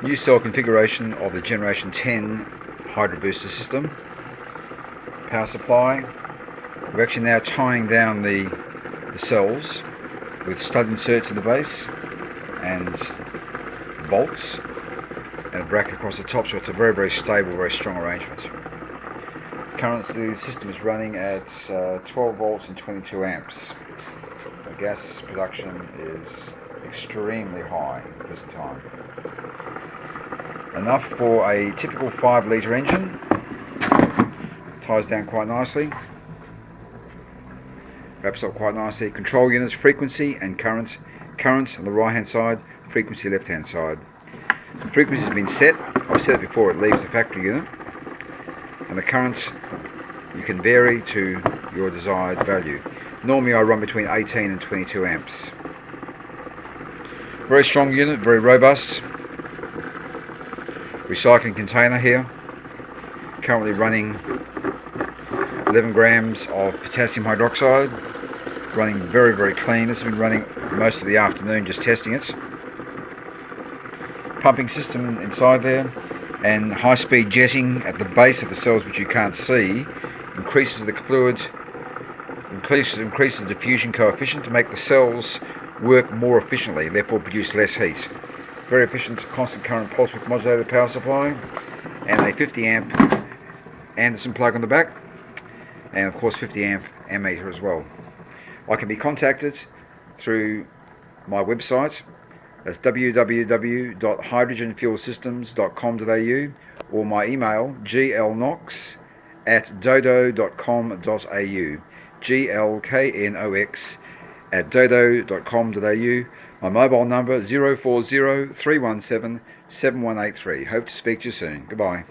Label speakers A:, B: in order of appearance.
A: New cell configuration of the Generation 10 Hydro booster system. Power supply. We're actually now tying down the cells with stud inserts in the base and bolts and a bracket across the top, so it's a very, very stable, very strong arrangement. Currently the system is running at 12 volts and 22 amps. The gas production is extremely high at the present time. Enough for a typical 5 litre engine. Ties down quite nicely. Wraps up quite nicely. Control units, frequency and current. Current on the right hand side, frequency left hand side. The frequency has been set. I've said it before, it leaves the factory unit. And the currents you can vary to your desired value. Normally I run between 18 and 22 amps. Very strong unit, very robust. Recycling container here. Currently running 11 grams of potassium hydroxide. Running very, very clean. This has been running most of the afternoon just testing it. Pumping system inside there, and high-speed jetting at the base of the cells, which you can't see, increases the fluid, increases the diffusion coefficient to make the cells work more efficiently, therefore produce less heat. Very efficient constant current pulse width modulated power supply, and a 50 amp Anderson plug on the back, and of course 50 amp ammeter as well. I can be contacted through my website. That's www.hydrogenfuelsystems.com.au, or my email glknox@dodo.com.au, glknox@dodo.com.au. My mobile number 040 317 7183. Hope to speak to you soon. Goodbye.